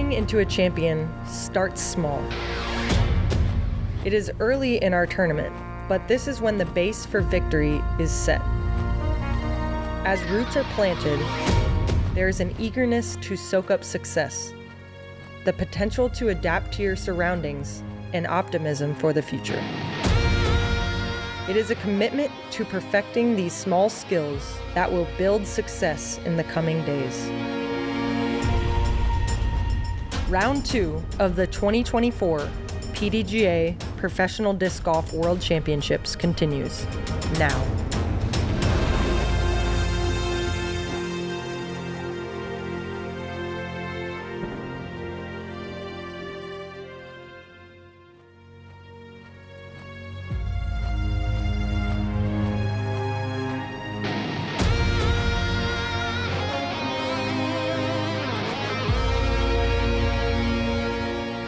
Turning into a champion starts small. It is early in our tournament, but this is when the base for victory is set. As roots are planted, there is an eagerness to soak up success, the potential to adapt to your surroundings, and optimism for the future. It is a commitment to perfecting these small skills that will build success in the coming days. Round 2 of the 2024 PDGA Professional Disc Golf World Championships continues now.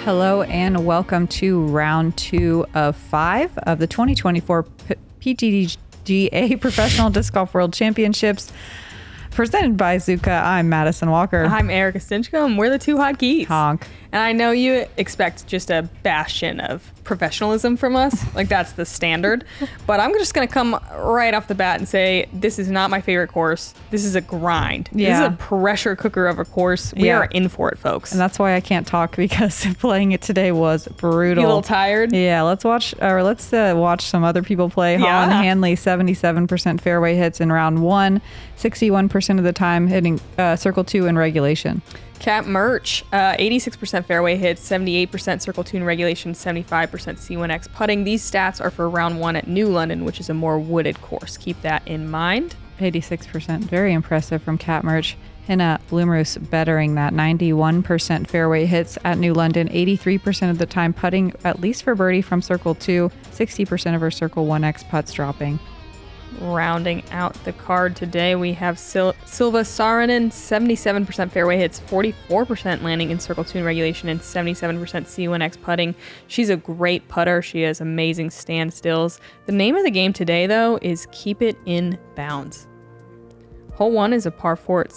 Hello and welcome to round 2 of 5 of the 2024 PDGA Professional Disc Golf World Championships presented by Zuka. I'm Madison Walker. I'm Erika Stinchcomb. We're the two hot geeks. Honk. And I know you expect just a bastion of professionalism from us. Like, that's the standard. But I'm just going to come right off the bat and say, this is not my favorite course. This is a grind. Yeah. This is a pressure cooker of a course. We are in for it, folks. And that's why I can't talk, because playing it today was brutal. You a little tired? Yeah, let's watch some other people play. Yeah. Holyn Handley, 77% fairway hits in round 1, 61% of the time hitting circle 2 in regulation. Mertsch, 86% fairway hits, 78% circle 2 in regulation, 75% C1X putting. These stats are for round 1 at New London, which is a more wooded course. Keep that in mind. 86%, very impressive from Mertsch. Henna, Blomroos bettering that, 91% fairway hits at New London, 83% of the time putting, at least for birdie from circle 2, 60% of her circle 1X putts dropping. Rounding out the card today, we have Silva Saarinen, 77% fairway hits, 44% landing in circle 2 in regulation, and 77% C1X putting. She's a great putter. She has amazing standstills. The name of the game today, though, is keep it in bounds. Hole 1 is a par 4 at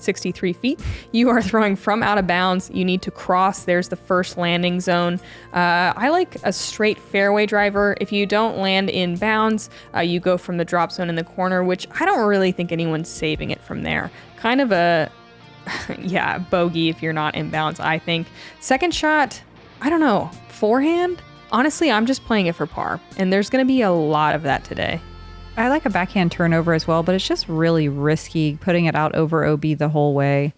63 feet. You are throwing from out of bounds. You need to cross. There's the first landing zone. I like a straight fairway driver. If you don't land in bounds, you go from the drop zone in the corner, which I don't really think anyone's saving it from there. Kind of a, bogey if you're not in bounds, I think. Second shot, I don't know. Forehand? Honestly, I'm just playing it for par, and there's going to be a lot of that today. I like a backhand turnover as well, but it's just really risky putting it out over OB the whole way.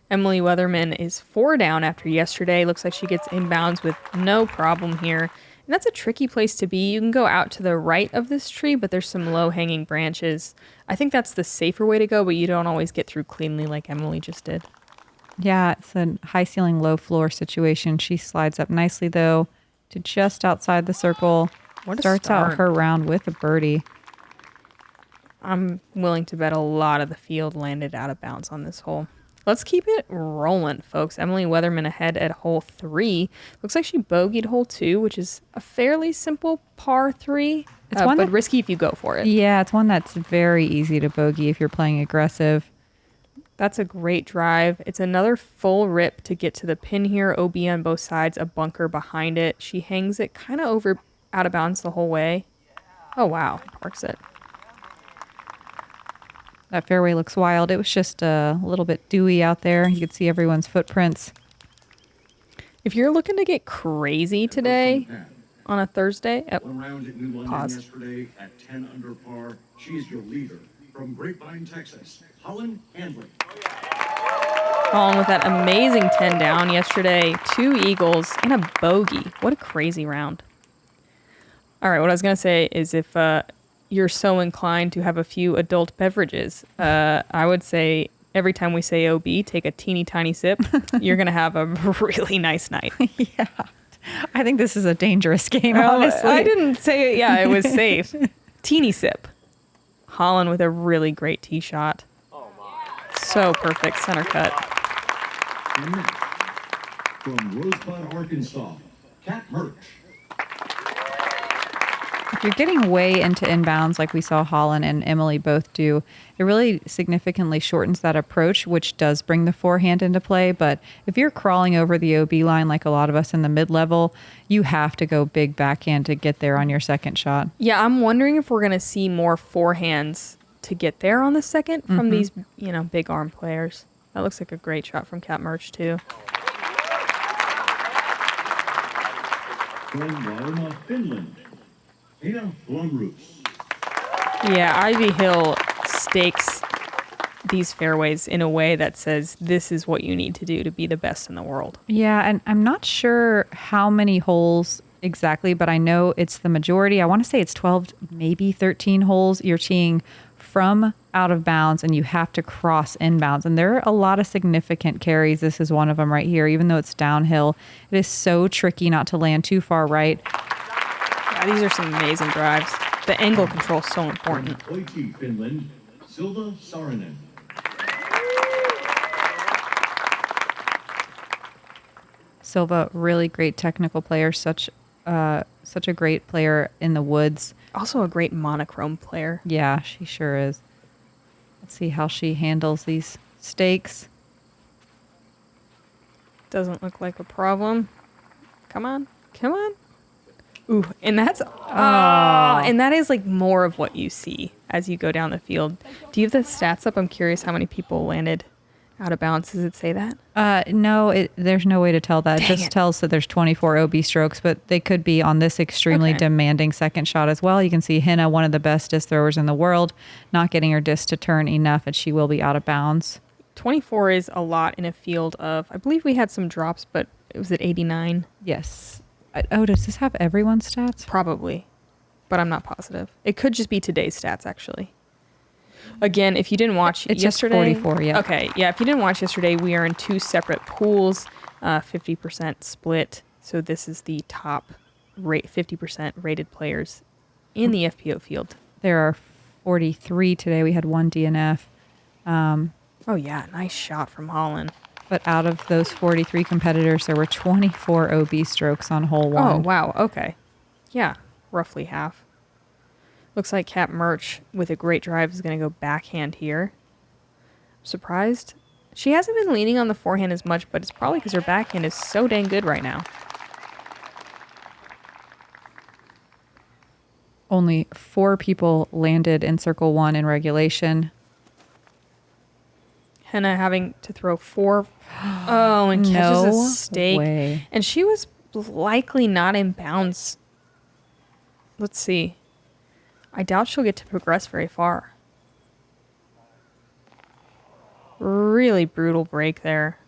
Emily Weatherman is 4 down after yesterday. Looks like she gets inbounds with no problem here. And that's a tricky place to be. You can go out to the right of this tree, but there's some low-hanging branches. I think that's the safer way to go, but you don't always get through cleanly like Emily just did. Yeah, it's a high ceiling, low floor situation. She slides up nicely, though, to just outside the circle. Starts out her round with a birdie. I'm willing to bet a lot of the field landed out of bounds on this hole. Let's keep it rolling, folks. Emily Weatherman ahead at hole 3. Looks like she bogeyed hole 2, which is a fairly simple par 3, but risky if you go for it. Yeah, it's one that's very easy to bogey if you're playing aggressive. That's a great drive. It's another full rip to get to the pin here. OB on both sides, a bunker behind it. She hangs it kind of over out of bounds the whole way. Oh, wow. Parks it. That fairway looks wild. It was just a little bit dewy out there. You could see everyone's footprints. If you're looking to get crazy today on a Thursday, One round at New London yesterday at 10 under par. She is your leader from Grapevine, Texas, Holyn Handley. Holyn with that amazing 10 down yesterday. 2 eagles and a bogey. What a crazy round. All right, what I was going to say is if you're so inclined to have a few adult beverages, I would say every time we say OB, take a teeny tiny sip. You're going to have a really nice night. Yeah. I think this is a dangerous game, honestly. I didn't say it. Yeah, it was safe. Teeny sip. Holyn with a really great tee shot. Oh my. So perfect. Center cut. And next, from Rosebud, Arkansas, Mertsch. If you're getting way into inbounds like we saw Holyn and Emily both do, it really significantly shortens that approach, which does bring the forehand into play. But if you're crawling over the OB line like a lot of us in the mid-level, you have to go big backhand to get there on your second shot. Yeah, I'm wondering if we're going to see more forehands to get there on the second from these, big arm players. That looks like a great shot from Kat Mertsch, too. From Varma, Finland, Henna Blomroos. Yeah, Ivy Hill stakes these fairways in a way that says this is what you need to do to be the best in the world. Yeah, and I'm not sure how many holes exactly, but I know it's the majority. I want to say it's 12, maybe 13 holes. You're teeing from out of bounds and you have to cross inbounds. And there are a lot of significant carries. This is one of them right here. Even though it's downhill, it is so tricky not to land too far right. Yeah, these are some amazing drives. The angle control is so important. From Oiti, Finland, Silva Saarinen. Silva, really great technical player, such a great player in the woods. Also a great monochrome player. Yeah, she sure is. Let's see how she handles these stakes. Doesn't look like a problem. Come on. Come on. Ooh, and that's... and that is like more of what you see as you go down the field. Do you have the stats up? I'm curious how many people landed out of bounds. Does it say that? No, there's no way to tell that. Dang It just it. tells that there's 24 OB strokes, but they could be on this extremely Okay. demanding second shot as well. You can see Henna, one of the best disc throwers in the world, not getting her disc to turn enough, and she will be out of bounds. 24 is a lot in a field of... I believe we had some drops, but it was at 89. Yes. Does this have everyone's stats? Probably, but I'm not positive. It could just be today's stats, actually. Again, if you didn't watch It's just yesterday... 44, yeah. Okay, yeah, if you didn't watch yesterday, we are in 2 separate pools, 50% split. So this is the top 50% rated players in the FPO field. There are 43 today. We had one DNF. Oh, yeah, nice shot from Holyn. But out of those 43 competitors, there were 24 OB strokes on hole one. Oh, wow, okay. Yeah, roughly half. Looks like Kat Mertsch with a great drive is going to go backhand here. Surprised. She hasn't been leaning on the forehand as much, but it's probably because her backhand is so dang good right now. Only 4 people landed in circle 1 in regulation. Henna having to throw 4. Oh, and catches a stake. Way. And she was likely not in bounds. Let's see. I doubt she'll get to progress very far. Really brutal break there.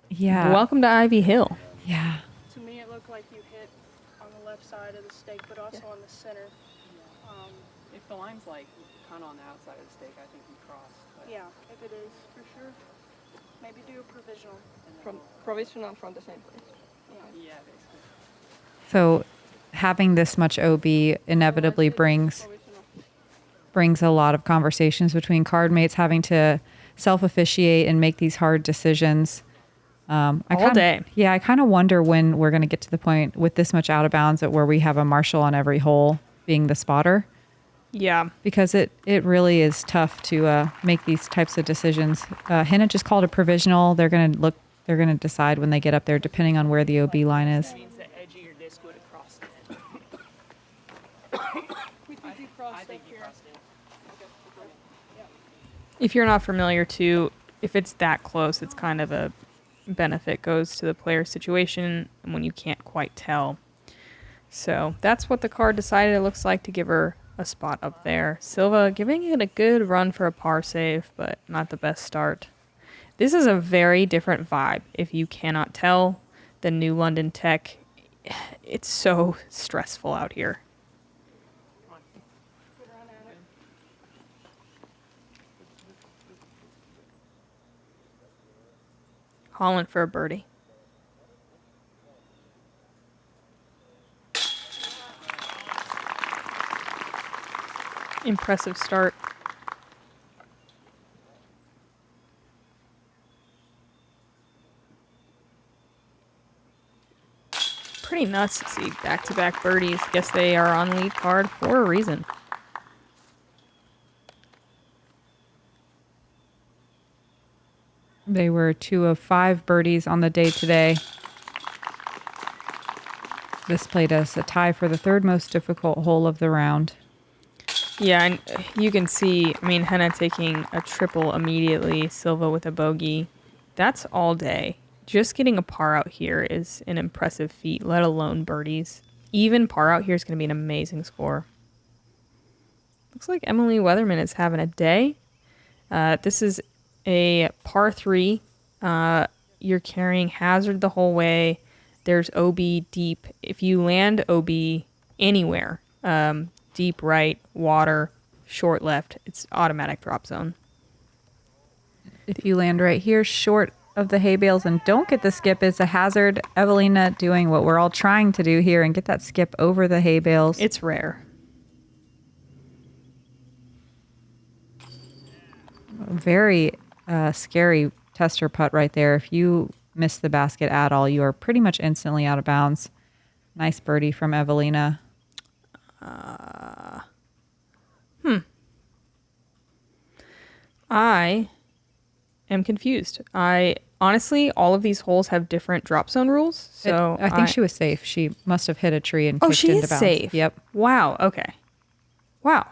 Yeah. Welcome to Ivy Hill. Yeah. To me, it looked like you hit on the left side of the stake, but also on the center. If the line's like kind of on the outside of the stake, I think you crossed. But Yeah, if it is, for sure. Maybe do a provisional. From provisional from the same place. yeah, basically. So having this much OB inevitably brings a lot of conversations between card mates, having to self-officiate and make these hard decisions. All day. Yeah, I kind of wonder when we're going to get to the point with this much out of bounds where we have a marshal on every hole being the spotter. Yeah. Because it really is tough to make these types of decisions. Henna just called a provisional. They're going to decide when they get up there, depending on where the OB line is. Means the edge of your disc would have crossed it. We think you crossed up here. If you're not familiar too, if it's that close, it's kind of a benefit goes to the player's situation when you can't quite tell. So that's what the card decided it looks like to give her a spot up there. Silva giving it a good run for a par save, but not the best start. This is a very different vibe. If you cannot tell, the New London Tech, it's so stressful out here. Holyn for a birdie. Impressive start. Pretty nuts to see back-to-back birdies. Guess they are on lead card for a reason. They were 2 of 5 birdies on the day today. This played us a tie for the third most difficult hole of the round. Yeah, and you can see, I mean, Henna taking a triple immediately, Silva with a bogey. That's all day. Just getting a par out here is an impressive feat, let alone birdies. Even par out here is going to be an amazing score. Looks like Emily Weatherman is having a day. This is a par 3. You're carrying hazard the whole way. There's OB deep. If you land OB anywhere, deep right, water, short left, it's automatic drop zone. If you land right here, short of the hay bales and don't get the skip, it's a hazard. Evelina doing what we're all trying to do here and get that skip over the hay bales. It's rare. Very scary tester putt right there. If you miss the basket at all, you are pretty much instantly out of bounds. Nice birdie from Evelina. I am confused. Honestly, all of these holes have different drop zone rules. So I think she was safe. She must have hit a tree and Oh, kicked she into is bounds. safe. Yep. Wow. Okay. Wow.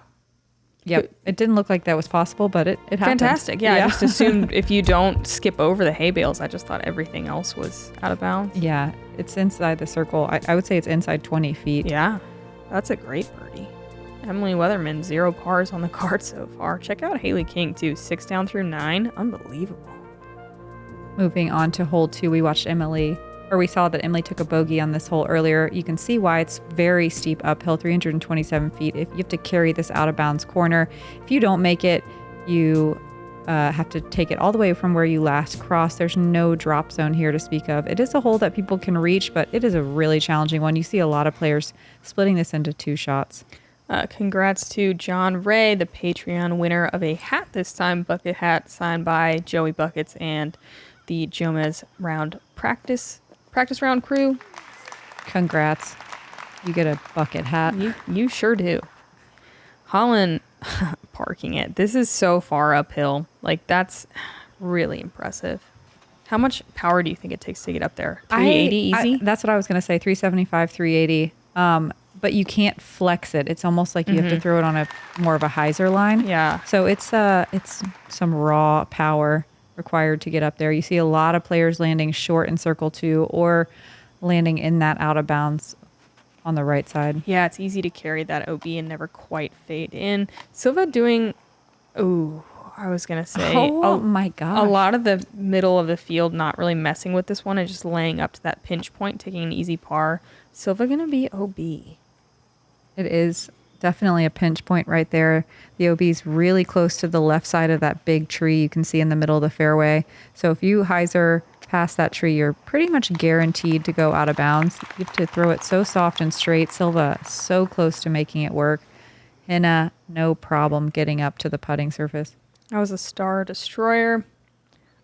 Yep. It didn't look like that was possible, but it happened. Fantastic. Yeah, I just assumed if you don't skip over the hay bales, I just thought everything else was out of bounds. Yeah, it's inside the circle. I would say it's inside 20 feet. Yeah, that's a great birdie. Emily Weatherman, 0 pars on the card so far. Check out Haley King, too. 6 down through 9. Unbelievable. Moving on to hole 2, we saw that Emily took a bogey on this hole earlier. You can see why it's very steep uphill, 327 feet. If you have to carry this out of bounds corner, if you don't make it, you have to take it all the way from where you last crossed. There's no drop zone here to speak of. It is a hole that people can reach, but it is a really challenging one. You see a lot of players splitting this into 2 shots. Congrats to John Ray, the Patreon winner of a hat this time, bucket hat signed by Joey Buckets and the Jomez round practice round crew. Congrats. You get a bucket hat. You sure do. Holyn parking it. This is so far uphill. Like, that's really impressive. How much power do you think it takes to get up there? 380 easy? That's what I was going to say, 375, 380. But you can't flex it. It's almost like you have to throw it on a more of a hyzer line. Yeah. So it's some raw power required to get up there. You see a lot of players landing short in circle 2 or landing in that out of bounds on the right side. Yeah, it's easy to carry that OB and never quite fade in. Silva doing, I was going to say. Oh my God. A lot of the middle of the field not really messing with this one and just laying up to that pinch point, taking an easy par. Silva going to be OB. It is definitely a pinch point right there. The OB is really close to the left side of that big tree you can see in the middle of the fairway. So if you hyzer past that tree, you're pretty much guaranteed to go out of bounds. You have to throw it so soft and straight. Silva so close to making it work. Henna, no problem getting up to the putting surface. That was a star destroyer.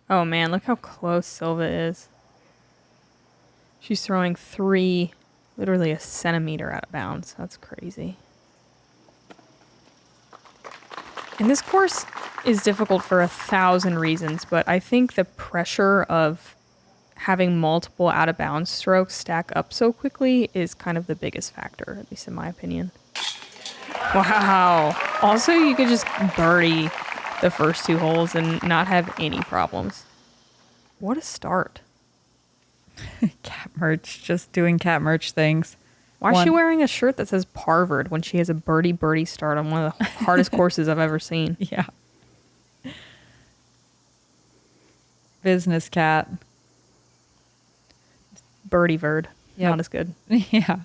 Oh man, look how close Silva is. She's throwing 3, literally a centimeter out of bounds. That's crazy. And this course is difficult for 1,000 reasons, but I think the pressure of having multiple out of bounds strokes stack up so quickly is kind of the biggest factor, at least in my opinion. Wow. Also, you could just birdie the first 2 holes and not have any problems. What a start. Cat Mertsch, just doing Cat Mertsch things. Why is she wearing a shirt that says Parvard when she has a birdie start on one of the hardest courses I've ever seen? Yeah. Business cat. Birdie Verd. Yep. Not as good. Yeah.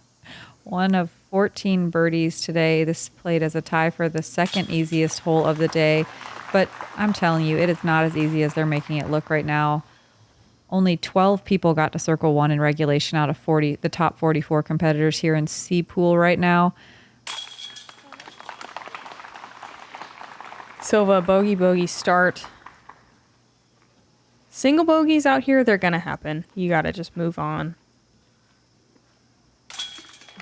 1 of 14 birdies today. This played as a tie for the second easiest hole of the day. But I'm telling you, it is not as easy as they're making it look right now. Only 12 people got to circle 1 in regulation out of 40, the top 44 competitors here in C Pool right now. Silva, bogey start. Single bogeys out here, they're going to happen. You got to just move on.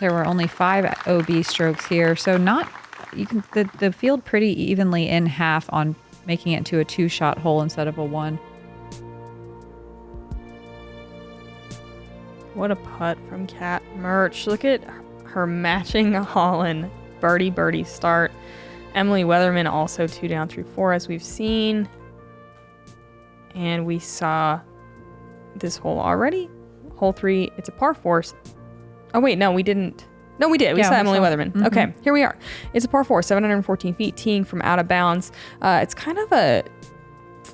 There were only 5 OB strokes here, so the field pretty evenly in half on making it to a 2-shot hole instead of a 1. What a putt from Kat Mertsch. Look at her matching Holyn. Birdie start. Emily Weatherman also 2 down through 4 as we've seen. And we saw this hole already. Hole 3, it's a par 4. Oh wait, no, we didn't. No, we did. We saw Emily Weatherman. Mm-hmm. Okay, here we are. It's a par 4, 714 feet, teeing from out of bounds. It's kind of a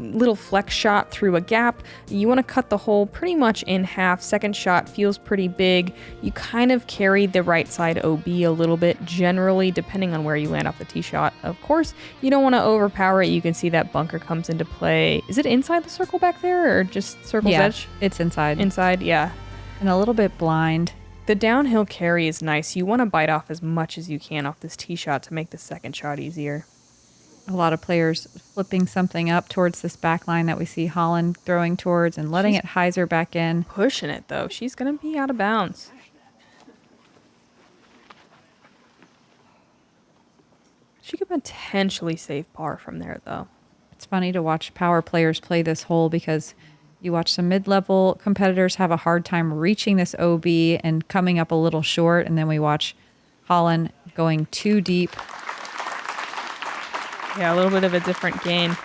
little flex shot through a gap. You want to cut the hole pretty much in half. Second shot feels pretty big. You kind of carry the right side OB a little bit, generally, depending on where you land off the tee shot. Of course, you don't want to overpower it. You can see that bunker comes into play. Is it inside the circle back there or just circle's edge? It's inside. Inside, yeah. And a little bit blind. The downhill carry is nice. You want to bite off as much as you can off this tee shot to make the second shot easier. A lot of players flipping something up towards this back line that we see Holyn throwing towards and letting it hyzer back in. Pushing it, though. She's going to be out of bounds. She could potentially save par from there, though. It's funny to watch power players play this hole because you watch some mid-level competitors have a hard time reaching this OB and coming up a little short, and then we watch Holyn going too deep. Yeah, a little bit of a different game.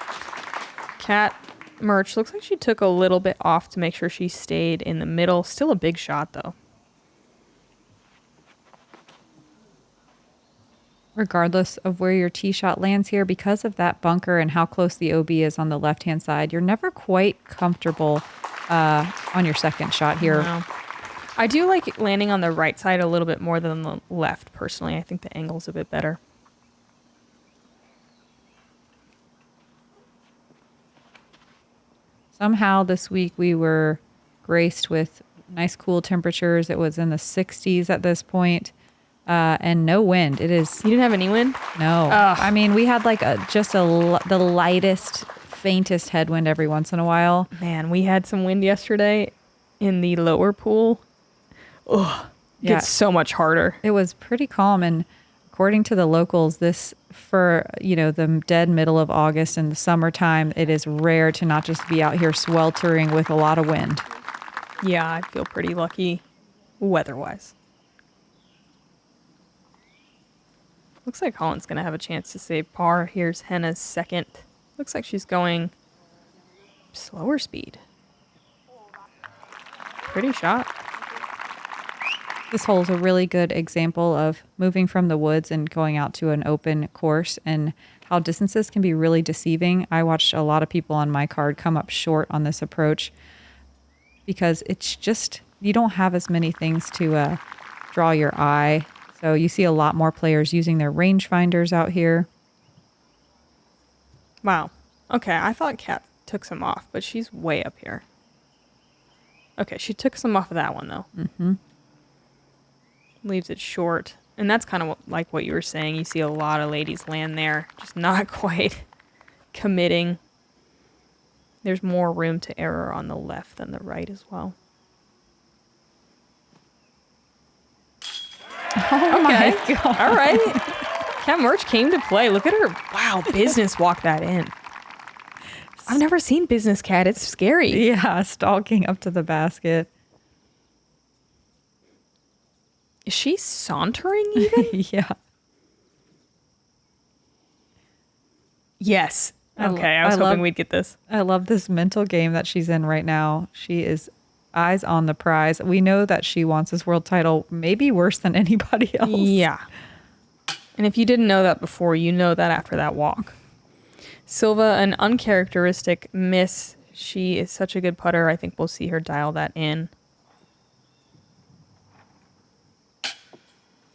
Kat Mertsch looks like she took a little bit off to make sure she stayed in the middle. Still a big shot, though. Regardless of where your tee shot lands here, because of that bunker and how close the OB is on the left-hand side, you're never quite comfortable on your second shot here. No. I do like landing on the right side a little bit more than the left, personally. I think the angle's a bit better. Somehow this week we were graced with nice cool temperatures. It was in the 60s at this point. And no wind. It is. You didn't have any wind? No. Ugh. I mean, we had like the lightest, faintest headwind every once in a while. Man, we had some wind yesterday in the lower pool. Ugh. Yeah. Gets so much harder. It was pretty calm. And according to the locals, this for, the dead middle of August and the summertime, it is rare to not just be out here sweltering with a lot of wind. Yeah, I feel pretty lucky weather-wise. Looks like Holyn's going to have a chance to save par. Here's Henna's second. Looks like she's going slower speed. Pretty shot. This hole is a really good example of moving from the woods and going out to an open course and how distances can be really deceiving. I watched a lot of people on my card come up short on this approach because it's just, you don't have as many things to draw your eye. So you see a lot more players using their rangefinders out here. Wow. Okay, I thought Kat took some off, but she's way up here. Okay, she took some off of that one, though. Mm-hmm. Leaves it short. And that's kind of like what you were saying. You see a lot of ladies land there, just not quite committing. There's more room to error on the left than the right as well. Oh okay. my God. All right. Kat Mertsch came to play. Look at her. Wow, business walk that in. I've never seen business Kat. It's scary. Yeah, stalking up to the basket. Is she sauntering even? Yeah. Yes. Okay, I was hoping we'd get this. I love this mental game that she's in right now. She is eyes on the prize. We know that she wants this world title maybe worse than anybody else. Yeah. And if you didn't know that before, you know that after that walk. Silva, an uncharacteristic miss. She is such a good putter. I think we'll see her dial that in.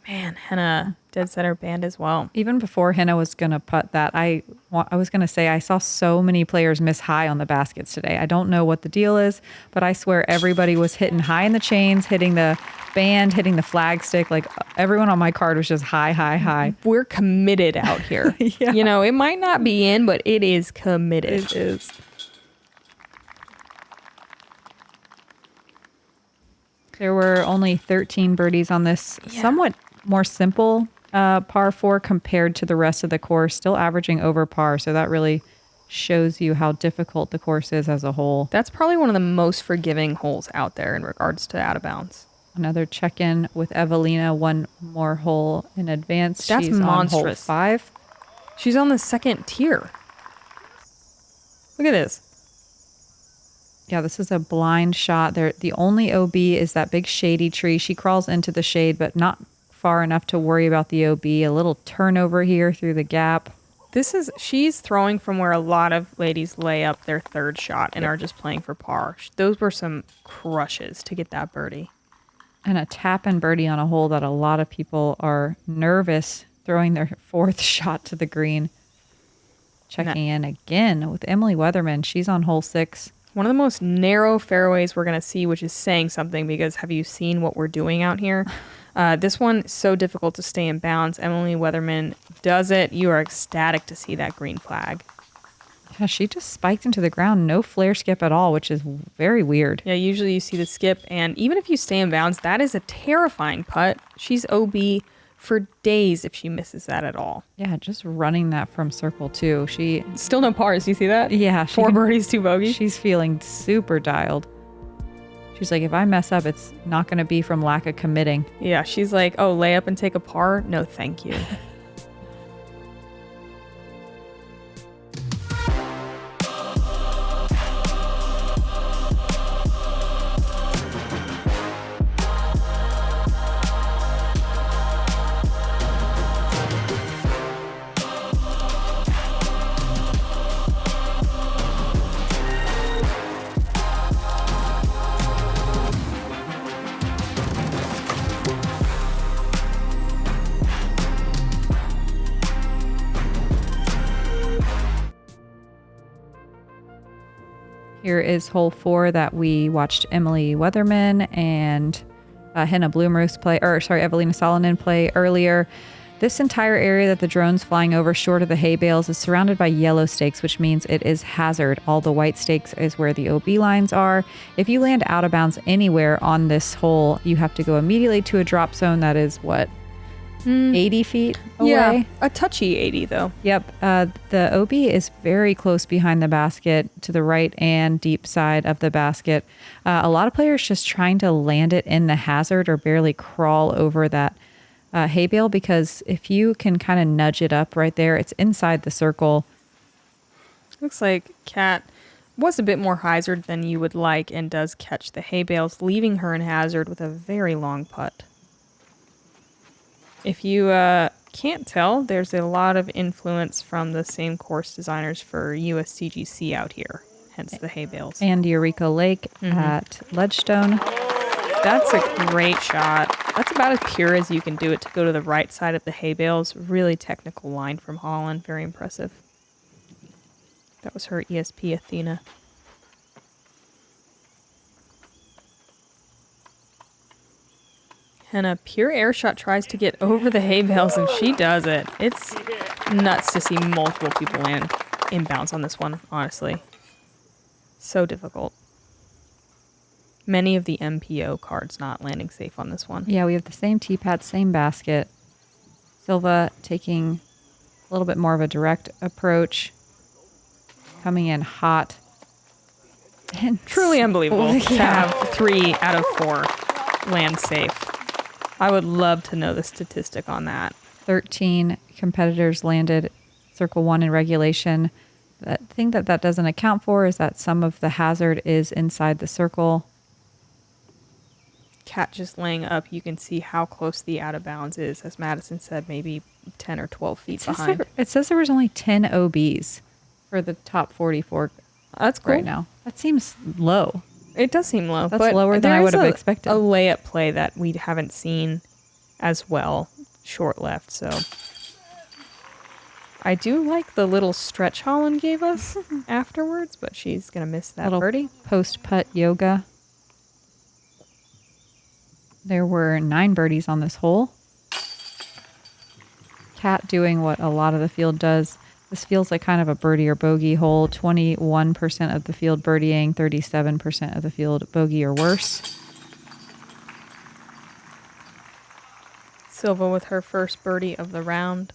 Man, Henna dead center band as well. Even before Henna was going to putt that, I was going to say I saw so many players miss high on the baskets today. I don't know what the deal is, but I swear everybody was hitting high in the chains, hitting the band, hitting the flag stick. Like everyone on my card was just high, high, high. We're committed out here. Yeah. You know, it might not be in, but it is committed. It is. There were only 13 birdies on this somewhat more simple par 4 compared to the rest of the course, still averaging over par. So that really shows you how difficult the course is as a whole. That's probably one of the most forgiving holes out there in regards to out of bounds. Another check-in with Evelina, one more hole in advance. That's She's monstrous. on hole 5. She's on the second tier. Look at this. Yeah, this is a blind shot. There, the only OB is that big shady tree. She crawls into the shade, but not far enough to worry about the OB. A little turnover here through the gap. She's throwing from where a lot of ladies lay up their third shot and are just playing for par. Those were some crushes to get that birdie. And a tap and birdie on a hole that a lot of people are nervous throwing their 4th shot to the green. Checking in again with Emily Weatherman. She's on hole 6. One of the most narrow fairways we're going to see, which is saying something because have you seen what we're doing out here? This one is so difficult to stay in bounds. Emily Weatherman does it. You are ecstatic to see that green flag. Yeah, she just spiked into the ground. No flare skip at all, which is very weird. Yeah, usually you see the skip, and even if you stay in bounds, that is a terrifying putt. She's OB for days if she misses that at all. Yeah, just running that from circle 2. She still no pars. You see that? Yeah. 4 birdies, 2 bogeys. She's feeling super dialed. She's like, if I mess up, it's not going to be from lack of committing. Yeah, she's like, oh, lay up and take a par? No, thank you. Here is hole 4 that we watched Emily Weatherman and Henna Blomroos play, Evelina Saarinen play earlier. This entire area that the drone's flying over short of the hay bales is surrounded by yellow stakes, which means it is hazard. All the white stakes is where the OB lines are. If you land out of bounds anywhere on this hole, you have to go immediately to a drop zone that is, 80 feet away? Yeah, a touchy 80 though. Yep. The OB is very close behind the basket to the right and deep side of the basket. A lot of players just trying to land it in the hazard or barely crawl over that hay bale, because if you can kind of nudge it up right there, it's inside the circle. Looks like Kat was a bit more hazard than you would like and does catch the hay bales, leaving her in hazard with a very long putt. If you can't tell, there's a lot of influence from the same course designers for USCGC out here, hence the hay bales. And Erika Lake at Ledgestone. That's a great shot. That's about as pure as you can do it to go to the right side of the hay bales. Really technical line from Holyn. Very impressive. That was her ESP Athena. Henna, pure air shot, tries to get over the hay bales, and she does it. It's nuts to see multiple people land inbounds on this one, honestly. So difficult. Many of the MPO cards not landing safe on this one. Yeah, we have the same tee pad, same basket. Silva taking a little bit more of a direct approach. Coming in hot. And truly unbelievable to have 3 out of 4 land safe. I would love to know the statistic on that. 13 competitors landed circle 1 in regulation. The thing that doesn't account for is that some of the hazard is inside the circle. Kat just laying up, you can see how close the out of bounds is. As Madison said, maybe 10 or 12 feet behind. It says there was only 10 OBs for the top 44. That's cool. Right now. That seems low. It does seem low. That's lower than I would have expected. A layup play that we haven't seen as well, short left. So I do like the little stretch Holyn gave us afterwards, but she's gonna miss that little birdie. Post putt yoga. There were 9 birdies on this hole. Kat doing what a lot of the field does. This feels like kind of a birdie or bogey hole. 21% of the field birdieing, 37% of the field bogey or worse. Silva with her first birdie of the round.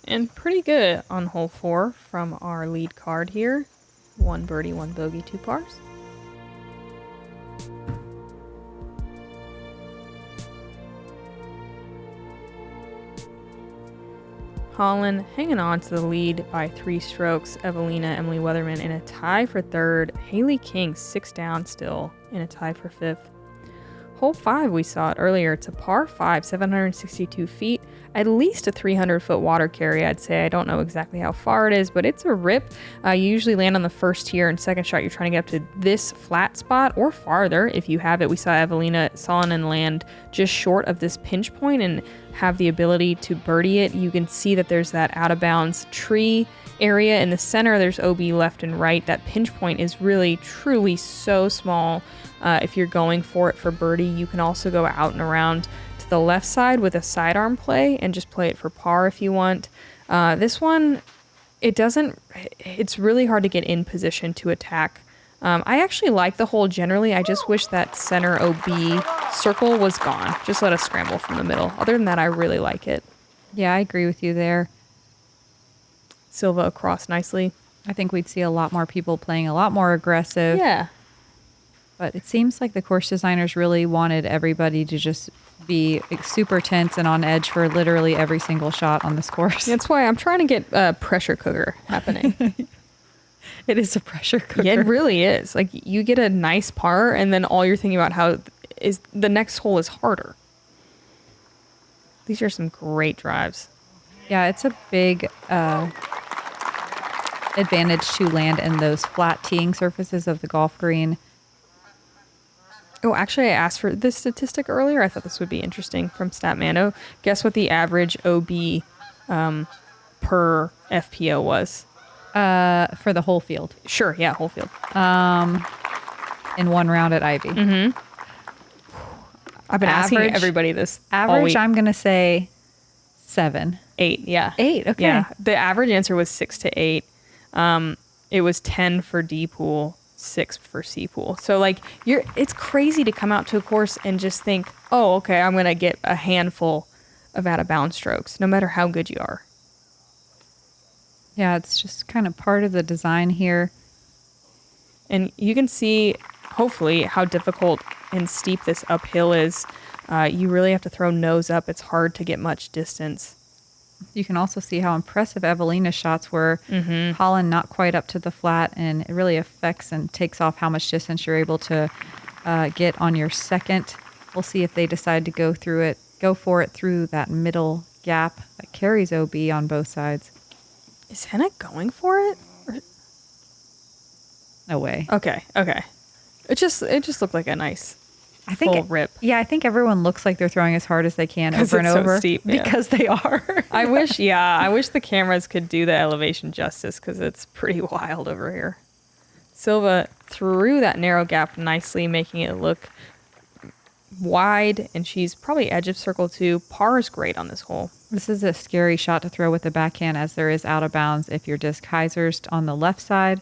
And pretty good on hole 4 from our lead card here. 1 birdie, 1 bogey, 2 pars. Holyn hanging on to the lead by 3 strokes. Evelina, Emily Weatherman in a tie for 3rd. Haley King 6 down still in a tie for 5th. Hole 5, we saw it earlier. It's a par 5, 762 feet. At least a 300-foot water carry, I'd say. I don't know exactly how far it is, but it's a rip. You usually land on the first tier, and second shot, you're trying to get up to this flat spot or farther if you have it. We saw Evelina Saarinen land just short of this pinch point and have the ability to birdie it. You can see that there's that out-of-bounds tree area in the center. There's OB left and right. That pinch point is really, truly so small. If you're going for it for birdie, you can also go out and around to the left side with a sidearm play and just play it for par if you want. This one, it's really hard to get in position to attack. I actually like the hole generally. I just wish that center OB circle was gone. Just let us scramble from the middle. Other than that, I really like it. Yeah, I agree with you there. Silva across nicely. I think we'd see a lot more people playing a lot more aggressive. Yeah. But it seems like the course designers really wanted everybody to just be super tense and on edge for literally every single shot on this course. That's why I'm trying to get a pressure cooker happening. It is a pressure cooker. Yeah, it really is. Like, you get a nice par, and then all you're thinking about how is the next hole is harder. These are some great drives. Yeah, it's a big advantage to land in those flat teeing surfaces of the golf green. Oh, actually, I asked for this statistic earlier. I thought this would be interesting from Statmano. Guess what the average OB per FPO was? For the whole field. Sure, yeah, whole field. In one round at Ivy. Mm-hmm. I've been asking everybody this all week. I'm going to say 7. 8, yeah. 8, okay. Yeah, the average answer was 6 to 8. It was 10 for D pool, 6 for C pool. So like it's crazy to come out to a course and just think, oh, okay, I'm going to get a handful of out of bounds strokes, no matter how good you are. Yeah, it's just kind of part of the design here. And you can see, hopefully, how difficult and steep this uphill is. You really have to throw nose up. It's hard to get much distance. You can also see how impressive Evelina's shots were. Mm-hmm. Holyn not quite up to the flat, and it really affects and takes off how much distance you're able to get on your second. We'll see if they decide to go for it through that middle gap that carries OB on both sides. Is Henna going for it? No way. Okay. It just looked like a nice full rip. Yeah, I think everyone looks like they're throwing as hard as they can over and over. So steep, yeah. Because they are. I wish the cameras could do the elevation justice because it's pretty wild over here. Silva threw that narrow gap nicely, making it look wide, and she's probably edge of circle 2. Par is great on this hole. This is a scary shot to throw with the backhand, as there is out of bounds if your disc hyzers on the left side.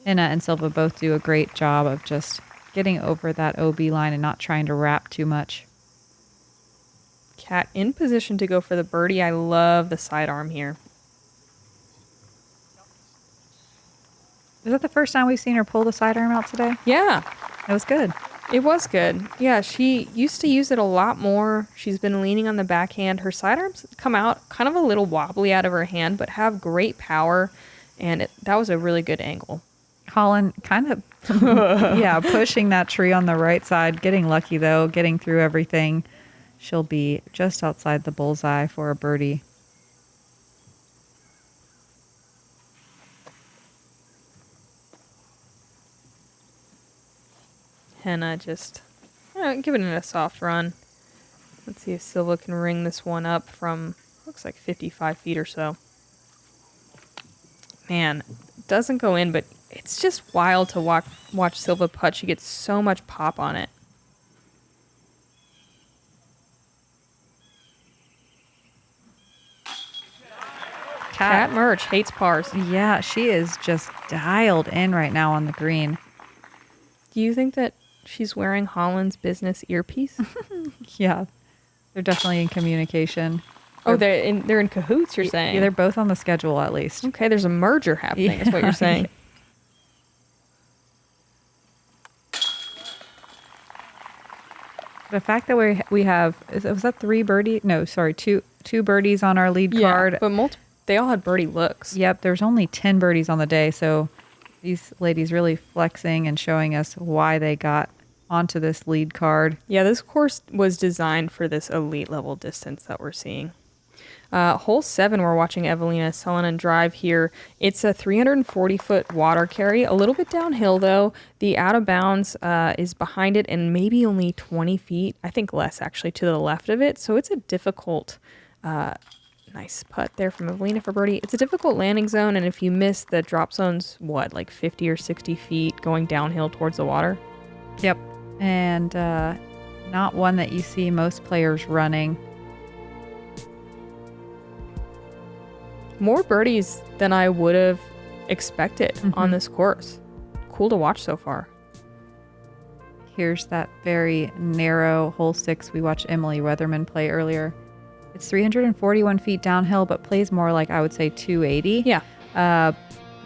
Henna and Silva both do a great job of just getting over that OB line and not trying to wrap too much. Kat in position to go for the birdie. I love the sidearm here. Is that the first time we've seen her pull the sidearm out today? Yeah. It was good. It was good. Yeah, she used to use it a lot more. She's been leaning on the backhand. Her sidearms come out kind of a little wobbly out of her hand, but have great power, and that was a really good angle. Holyn kind of, pushing that tree on the right side, getting lucky though, getting through everything. She'll be just outside the bullseye for a birdie. Henna just giving it a soft run. Let's see if Silva can ring this one up from, looks like 55 feet or so. Man, doesn't go in, but it's just wild to watch Silva putt. She gets so much pop on it. Kat Mertsch hates pars. Yeah, she is just dialed in right now on the green. Do you think that she's wearing Holyn's business earpiece? Yeah, they're definitely in communication. Oh, they're in cahoots, you're saying? Yeah, they're both on the schedule at least. Okay, there's a merger happening, is what you're saying. The fact that we have, was that 3 birdie? No, sorry, two birdies on our lead card. But they all had birdie looks. Yep, there's only 10 birdies on the day, so these ladies really flexing and showing us why they got onto this lead card. Yeah, this course was designed for this elite level distance that we're seeing. Hole 7, we're watching Evelina Sullivan drive here. It's a 340-foot water carry, a little bit downhill though. The out of bounds is behind it and maybe only 20 feet, I think less actually, to the left of it. So it's a difficult, nice putt there from Evelina for birdie. It's a difficult landing zone, and if you miss, the drop zone's what, like 50 or 60 feet going downhill towards the water? Yep, and not one that you see most players running. More birdies than I would have expected on this course. Cool to watch so far. Here's that very narrow hole 6 we watched Emily Weatherman play earlier. It's 341 feet downhill, but plays more like, I would say, 280. Yeah.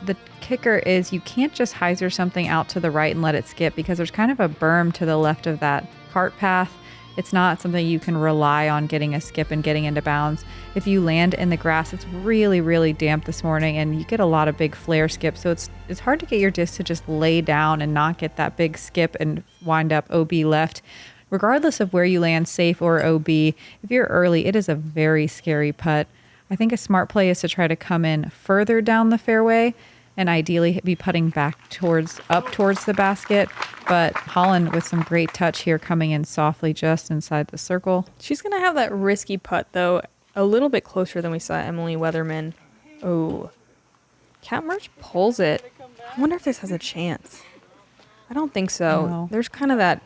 The kicker is you can't just hyzer something out to the right and let it skip, because there's kind of a berm to the left of that cart path. It's not something you can rely on getting a skip and getting into bounds. If you land in the grass, it's really, really damp this morning, and you get a lot of big flare skips. So it's hard to get your disc to just lay down and not get that big skip and wind up OB left. Regardless of where you land, safe or OB, if you're early, it is a very scary putt. I think a smart play is to try to come in further down the fairway and ideally be putting up towards the basket. But Holyn with some great touch here, coming in softly just inside the circle. She's going to have that risky putt, though, a little bit closer than we saw Emily Weatherman. Oh, Kat Mertsch pulls it. I wonder if this has a chance. I don't think so. No. There's kind of that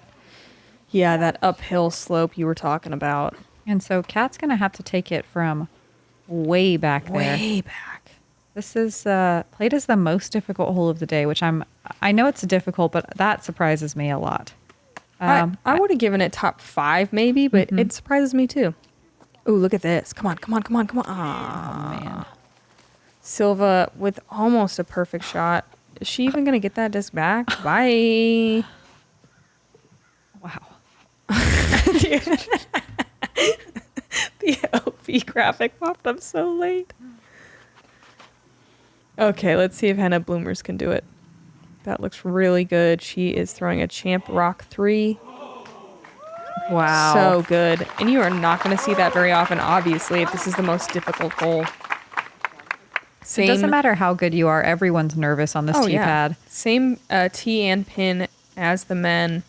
uphill slope you were talking about. And so Kat's going to have to take it from way back there. Way back. This is played as the most difficult hole of the day, which I know it's difficult, but that surprises me a lot. I would have given it top 5 maybe, but it surprises me too. Oh, look at this. Come on. Oh, man. Silva with almost a perfect shot. Is she even going to get that disc back? Bye. Wow. The LP graphic popped up so late. Okay, let's see if Henna Bloomers can do it. That looks really good. She is throwing a Champ Rock 3. Wow. So good. And you are not going to see that very often, obviously, if this is the most difficult hole. It doesn't matter how good you are. Everyone's nervous on this tee pad. Same tee and pin as the men.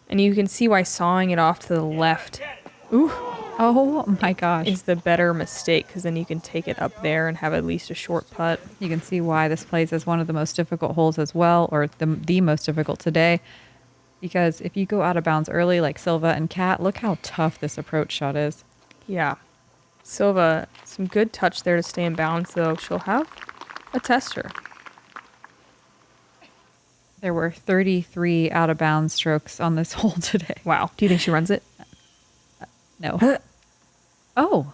And you can see why sawing it off to the left Oh my gosh. is the better mistake, because then you can take it up there and have at least a short putt. You can see why this plays as one of the most difficult holes as well, or the most difficult today. Because if you go out of bounds early like Silva and Kat, look how tough this approach shot is. Yeah. Silva, some good touch there to stay in bounds, though. She'll have a tester. There were 33 out of bounds strokes on this hole today. Wow. Do you think she runs it? No. Oh.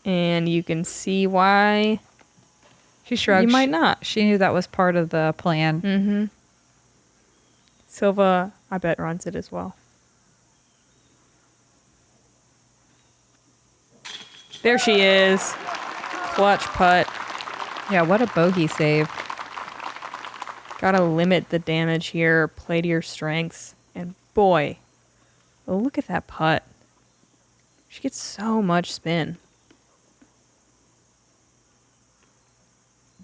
And you can see why She shrugged. you might not. She knew that was part of the plan. Mm-hmm. Silva, I bet, runs it as well. There she is. Clutch putt. Yeah, what a bogey save. Gotta limit the damage here. Play to your strengths. And boy, look at that putt. She gets so much spin.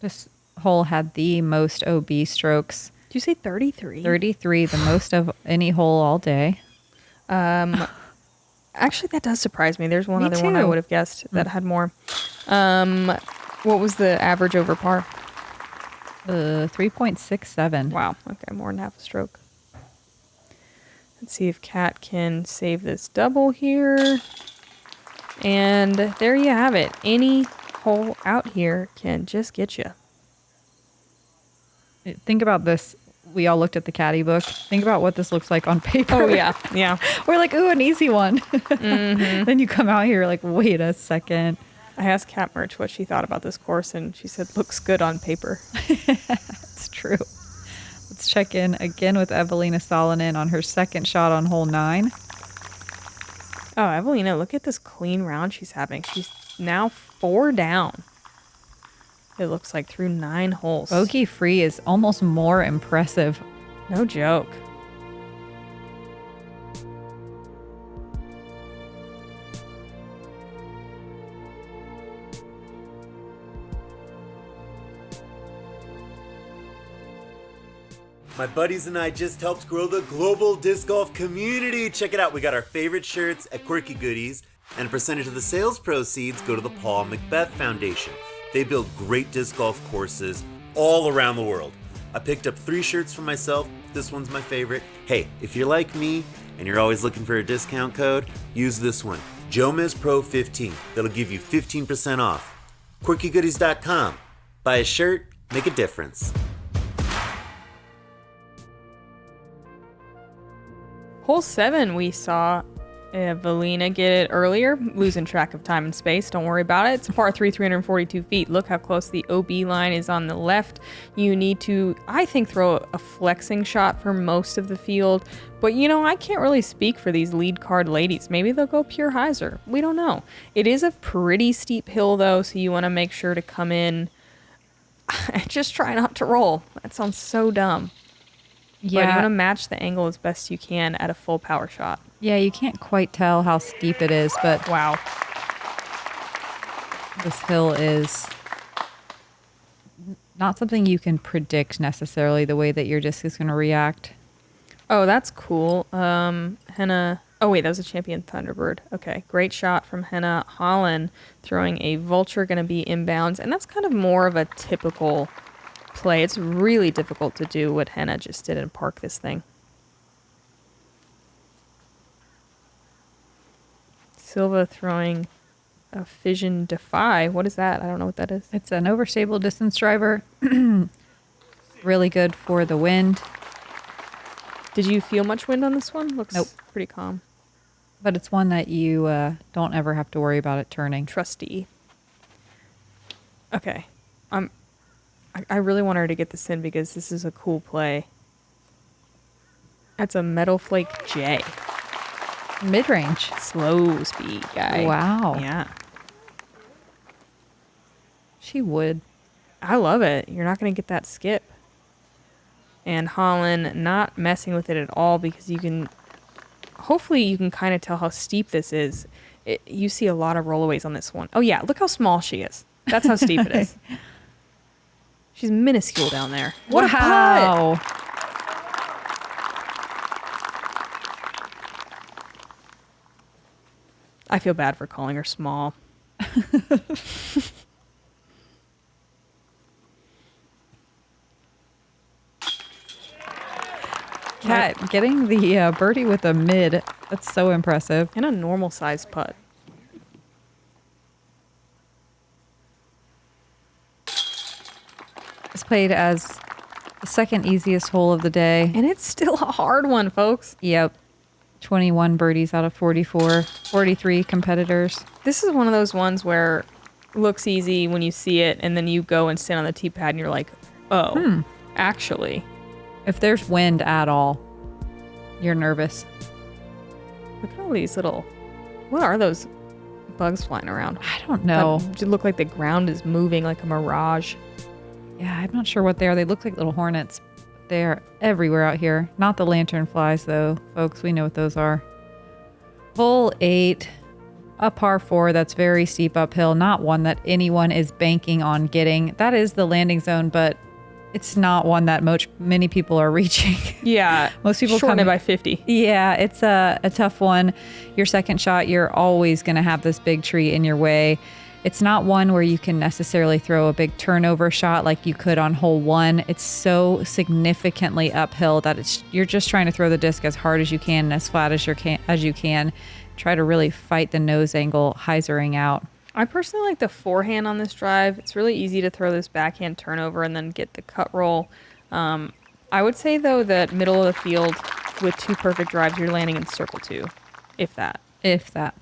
This hole had the most OB strokes. Did you say 33? 33, the most of any hole all day. Actually, that does surprise me. There's one Me other one I too. would have guessed that had more. What was the average over par? 3.67. Wow. Okay, more than half a stroke. Let's see if Kat can save this double here. And there you have it. Any hole out here can just get you. Think about this. We all looked at the caddy book. Think about what this looks like on paper. Oh, yeah. Yeah. We're like, ooh, an easy one. Then you come out here like, wait a second. I asked Kat Mertsch what she thought about this course, and she said, looks good on paper. It's true. Let's check in again with Evelina Saarinen on her second shot on hole 9. Oh, Evelina, look at this clean round she's having. She's now 4 down. It looks like through 9 holes. Bogey free is almost more impressive. No joke. My buddies and I just helped grow the global disc golf community. Check it out. We got our favorite shirts at Quirky Goodies, and a percentage of the sales proceeds go to the Paul Macbeth Foundation. They build great disc golf courses all around the world. I picked up 3 shirts for myself. This one's my favorite. Hey, if you're like me and you're always looking for a discount code, use this one, JomezPro 15. That'll give you 15% off. QuirkyGoodies.com. Buy a shirt, make a difference. Hole 7, we saw Evelina get it earlier, losing track of time and space. Don't worry about it. It's a par 3, 342 feet. Look how close the OB line is on the left. You need to, I think, throw a flexing shot for most of the field. But, I can't really speak for these lead card ladies. Maybe they'll go pure hyzer. We don't know. It is a pretty steep hill, though, so you want to make sure to come in and just try not to roll. That sounds so dumb. Yeah. But you want to match the angle as best you can at a full power shot. Yeah, you can't quite tell how steep it is, but wow. This hill is not something you can predict necessarily the way that your disc is going to react. Oh, that's cool. Henna. Oh, wait, that was a Champion Thunderbird. Okay, great shot from Henna. Holyn throwing a vulture, going to be inbounds. And that's kind of more of a typical play. It's really difficult to do what Henna just did and park this thing. Silva throwing a Fission Defy. What is that? I don't know what that is. It's an overstable distance driver. Really good for the wind. Did you feel much wind on this one? Looks Nope. Pretty calm. But it's one that you don't ever have to worry about it turning. Trusty. Okay. I really want her to get this in because this is a cool play. That's a Metal Flake J. Mid-range. Slow speed guy. Wow. Yeah. She would. I love it. You're not going to get that skip. And Holyn not messing with it at all because you can... Hopefully you can kind of tell how steep this is. You see a lot of rollaways on this one. Oh yeah, look how small she is. That's how steep it is. She's minuscule down there. What a putt! I feel bad for calling her small. Kat, getting the birdie with a mid, that's so impressive. And a normal sized putt. It's played as the second easiest hole of the day. And it's still a hard one, folks. Yep. 21 birdies out of 44, 43 competitors. This is one of those ones where it looks easy when you see it, and then you go and stand on the tee pad and you're like, oh, actually. If there's wind at all, you're nervous. Look at all these little... What are those bugs flying around? I don't know. They look like the ground is moving like a mirage. Yeah, I'm not sure what they are. They look like little hornets. They're everywhere out here. Not the lanternflies, though, folks. We know what those are. Hole 8, a par 4 that's very steep uphill. Not one that anyone is banking on getting. That is the landing zone, but it's not one that many people are reaching. Yeah, most people shorten it by 50. Yeah, it's a tough one. Your second shot, you're always going to have this big tree in your way. It's not one where you can necessarily throw a big turnover shot like you could on hole 1. It's so significantly uphill that you're just trying to throw the disc as hard as you can and as flat as you can. try to really fight the nose angle, hyzering out. I personally like the forehand on this drive. It's really easy to throw this backhand turnover and then get the cut roll. I would say, though, that middle of the field with 2 perfect drives, you're landing in circle 2, if that. If that.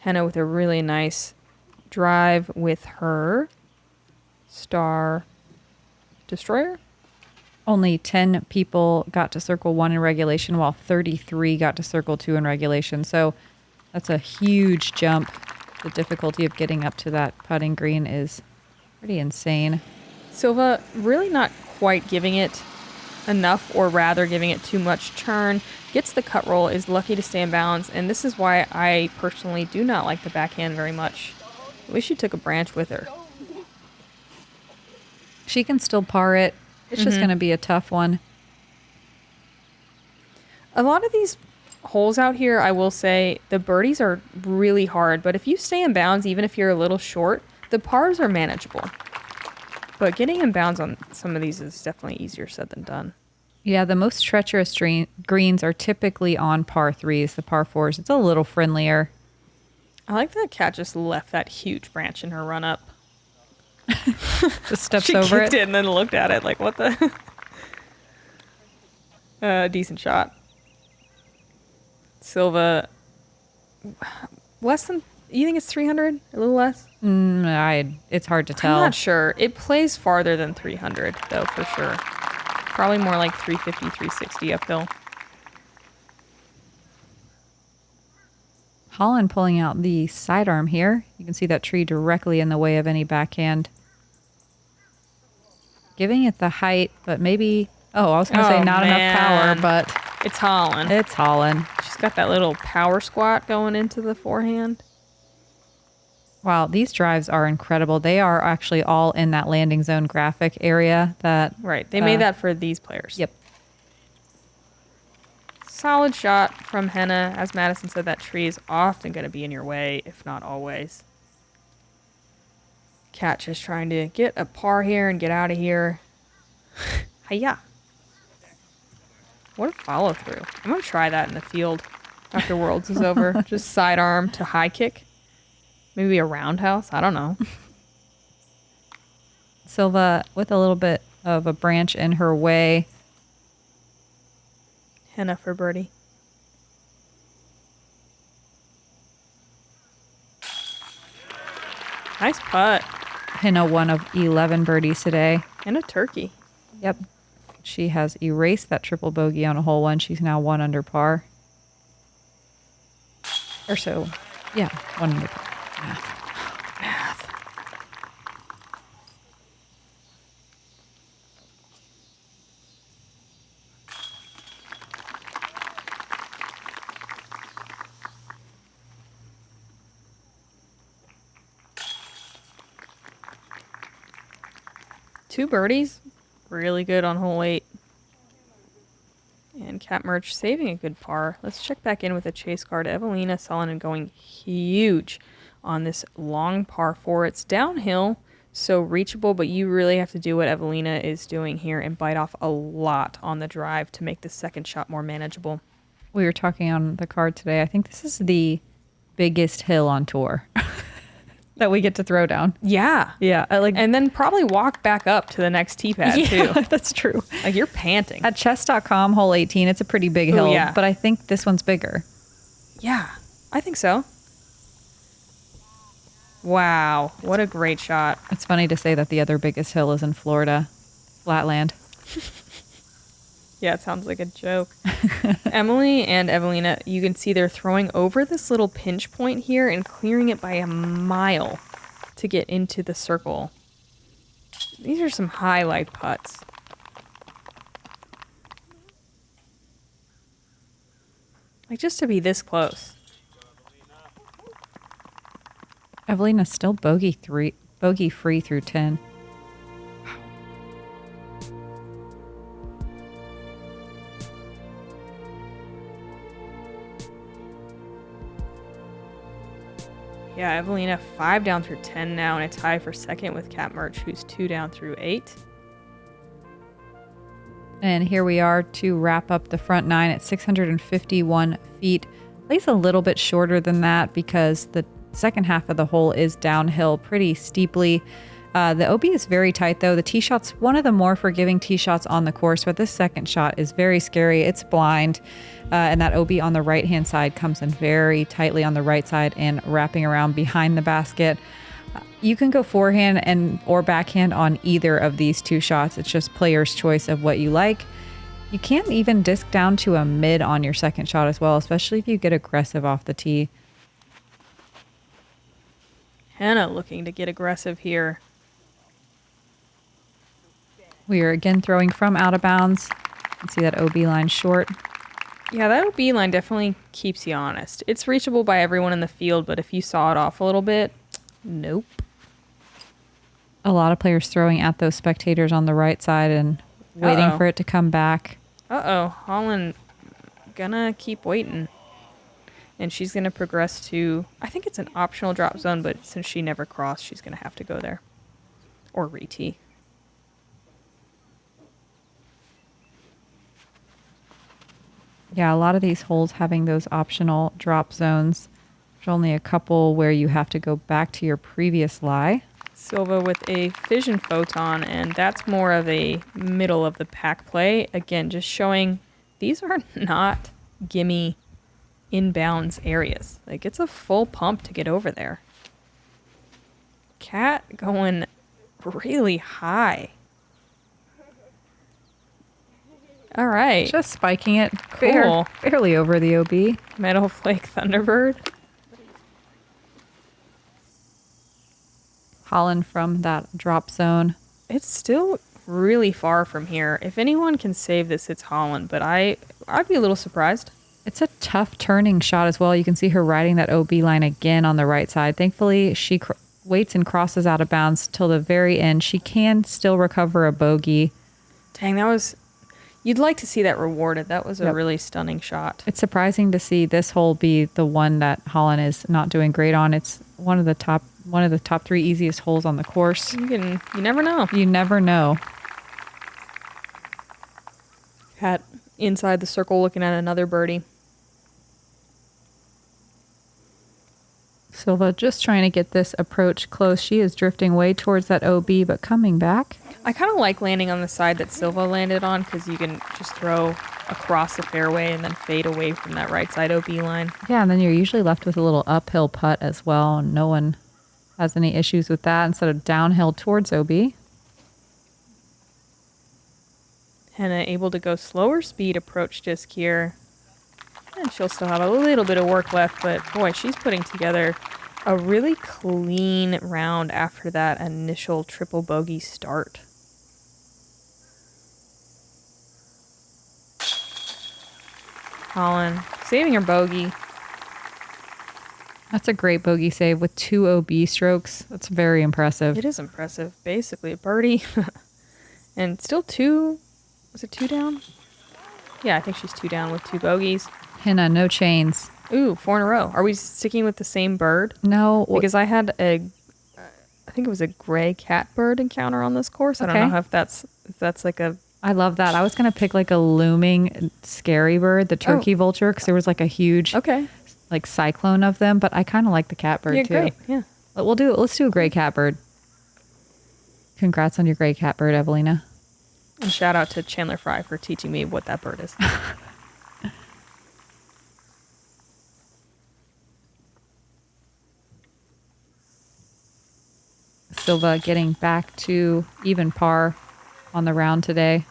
Henna with a really nice drive with her Star Destroyer. Only 10 people got to circle 1 in regulation, while 33 got to circle 2 in regulation. So that's a huge jump. The difficulty of getting up to that putting green is pretty insane. Silva really not quite giving it enough, or rather giving it too much turn. Gets the cut roll, is lucky to stay in balance, and this is why I personally do not like the backhand very much. I wish she took a branch with her. She can still par it. It's just going to be a tough one. A lot of these holes out here, I will say, the birdies are really hard, but if you stay in bounds, even if you're a little short, the pars are manageable. But getting in bounds on some of these is definitely easier said than done. Yeah, the most treacherous greens are typically on par 3s. The par 4s, it's a little friendlier. I like that Kat just left that huge branch in her run-up. Just steps She over kicked it and then looked at it like, what the? Decent shot. Silva, less than, you think it's 300? A little less? It's hard to tell. I'm not sure. It plays farther than 300, though, for sure. Probably more like 350, 360 uphill. Holyn pulling out the sidearm here. You can see that tree directly in the way of any backhand. Giving it the height, but maybe... Oh, I was going to say not enough power, but... It's Holyn. It's Holyn. She's got that little power squat going into the forehand. Wow, these drives are incredible. They are actually all in that landing zone graphic area that... Right. They made that for these players. Yep. Solid shot from Henna. As Madison said, that tree is often going to be in your way, if not always. Kat just trying to get a par here and get out of here. Hiya. What a follow through. I'm going to try that in the field after Worlds is over. Just sidearm to high kick. Maybe a roundhouse. I don't know. Silva with a little bit of a branch in her way. Henna for birdie. Nice putt. Henna, one of 11 birdies today. And a turkey. Yep. She has erased that triple bogey on a hole 1. She's now 1 under par. Or so. Yeah, 1 under par. Math. Two birdies. Really good on hole 8. And Kat Mertsch saving a good par. Let's check back in with a chase card. Evelina Saarinen going huge on this long par 4. It's downhill, so reachable, but you really have to do what Evelina is doing here and bite off a lot on the drive to make the second shot more manageable. We were talking on the card today. I think this is the biggest hill on tour that we get to throw down. Yeah. Yeah. And then probably walk back up to the next tee pad, too. That's true. Like, you're panting. At chess.com, hole 18, it's a pretty big hill, yeah. But I think this one's bigger. Yeah, I think so. Wow, what a great shot. It's funny to say that the other biggest hill is in Florida, Flatland. Yeah, it sounds like a joke. Emily and Evelina, you can see they're throwing over this little pinch point here and clearing it by a mile to get into the circle. These are some highlight putts. Like, just to be this close. Evelina's still bogey free through 10. Yeah, Evelina 5 down through 10 now, and a tie for second with Kat Mertsch, who's 2 down through 8. And here we are to wrap up the front 9 at 651 feet. Plays a little bit shorter than that because the second half of the hole is downhill pretty steeply. The OB is very tight though. The tee shot's one of the more forgiving tee shots on the course, but this second shot is very scary. It's blind. And that OB on the right-hand side comes in very tightly on the right side and wrapping around behind the basket. You can go forehand or backhand on either of these two shots. It's just player's choice of what you like. You can even disc down to a mid on your second shot as well, especially if you get aggressive off the tee. Henna looking to get aggressive here. We are again throwing from out of bounds. You can see that OB line short. Yeah, that OB line definitely keeps you honest. It's reachable by everyone in the field, but if you saw it off a little bit, nope. A lot of players throwing at those spectators on the right side and waiting for it to come back. Holyn gonna keep waiting. And she's gonna progress to, I think it's an optional drop zone, but since she never crossed, she's gonna have to go there. Or re-tee. Yeah, a lot of these holes having those optional drop zones. There's only a couple where you have to go back to your previous lie. Silva with a fission photon, and that's more of a middle of the pack play. Again, just showing these are not gimme inbounds areas. Like, it's a full pump to get over there. Cat going really high. All right. Just spiking it. Cool. Barely over the OB. Metal Flake Thunderbird. Holyn from that drop zone. It's still really far from here. If anyone can save this, it's Holyn, but I'd be a little surprised. It's a tough turning shot as well. You can see her riding that OB line again on the right side. Thankfully, she waits and crosses out of bounds till the very end. She can still recover a bogey. Dang, that was... You'd like to see that rewarded. That was a really stunning shot. It's surprising to see this hole be the one that Holyn is not doing great on. It's one of the top 3 easiest holes on the course. You never know. You never know. Cat inside the circle looking at another birdie. Silva just trying to get this approach close. She is drifting way towards that OB, but coming back. I kind of like landing on the side that Silva landed on because you can just throw across the fairway and then fade away from that right side OB line. Yeah, and then you're usually left with a little uphill putt as well. And no one has any issues with that instead of downhill towards OB. Henna able to go slower speed approach disc here. And she'll still have a little bit of work left, but boy, she's putting together a really clean round after that initial triple bogey start. Holyn saving her bogey. That's a great bogey save with 2 OB strokes. That's very impressive. It is impressive. Basically a birdie. And still 2, was it 2 down? Yeah, I think she's 2 down with 2 bogeys. Henna, no chains. Ooh, 4 in a row. Are we sticking with the same bird? No. Because I had I think it was a gray catbird encounter on this course. I don't know if that's like a... I love that. I was going to pick like a looming scary bird, the turkey vulture, because there was like a huge like cyclone of them, but I kind of like the catbird too. Great. Yeah. Let's do a gray catbird. Congrats on your gray catbird, Evelina. And shout out to Chandler Fry for teaching me what that bird is. Silva getting back to even par on the round today.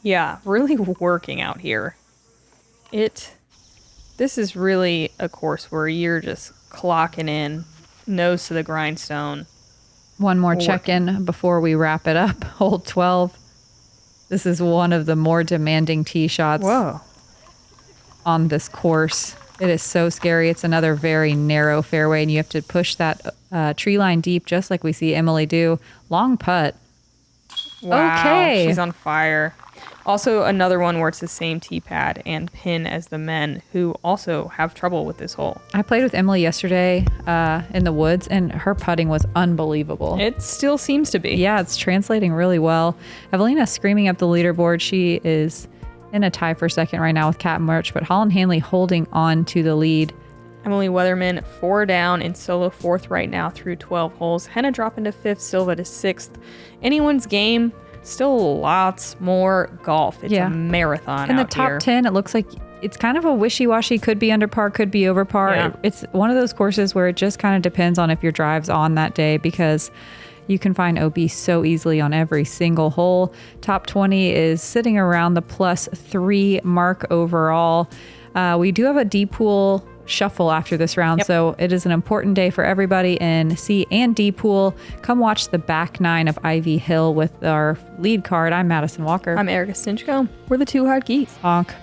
Yeah, really working out here. This is really a course where you're just clocking in, nose to the grindstone. One more check-in before we wrap it up. Hole 12. This is one of the more demanding tee shots on this course. It is so scary. It's another very narrow fairway, and you have to push that tree line deep, just like we see Emily do. Long putt. Wow, okay. She's on fire. Also, another one where it's the same tee pad and pin as the men, who also have trouble with this hole. I played with Emily yesterday in the woods, and her putting was unbelievable. It still seems to be. Yeah, it's translating really well. Evelina screaming up the leaderboard. She is in a tie for second right now with Cat Mertsch, but Holyn Handley holding on to the lead. Emily Weatherman 4 down in solo 4th right now through 12 holes. Henna dropping to 5th, Silva to 6th. Anyone's game, still lots more golf. It's a marathon in the out top here. 10, it looks like it's kind of a wishy-washy, could be under par, could be over par. Yeah. It's one of those courses where it just kind of depends on if your drive's on that day, because you can find OB so easily on every single hole. Top 20 is sitting around the +3 mark overall. We do have a D pool shuffle after this round, so it is an important day for everybody in C and D pool. Come watch the back 9 of Ivy Hill with our lead card. I'm Madison Walker. I'm Erika Stinchcomb. We're the two hot geese. Honk.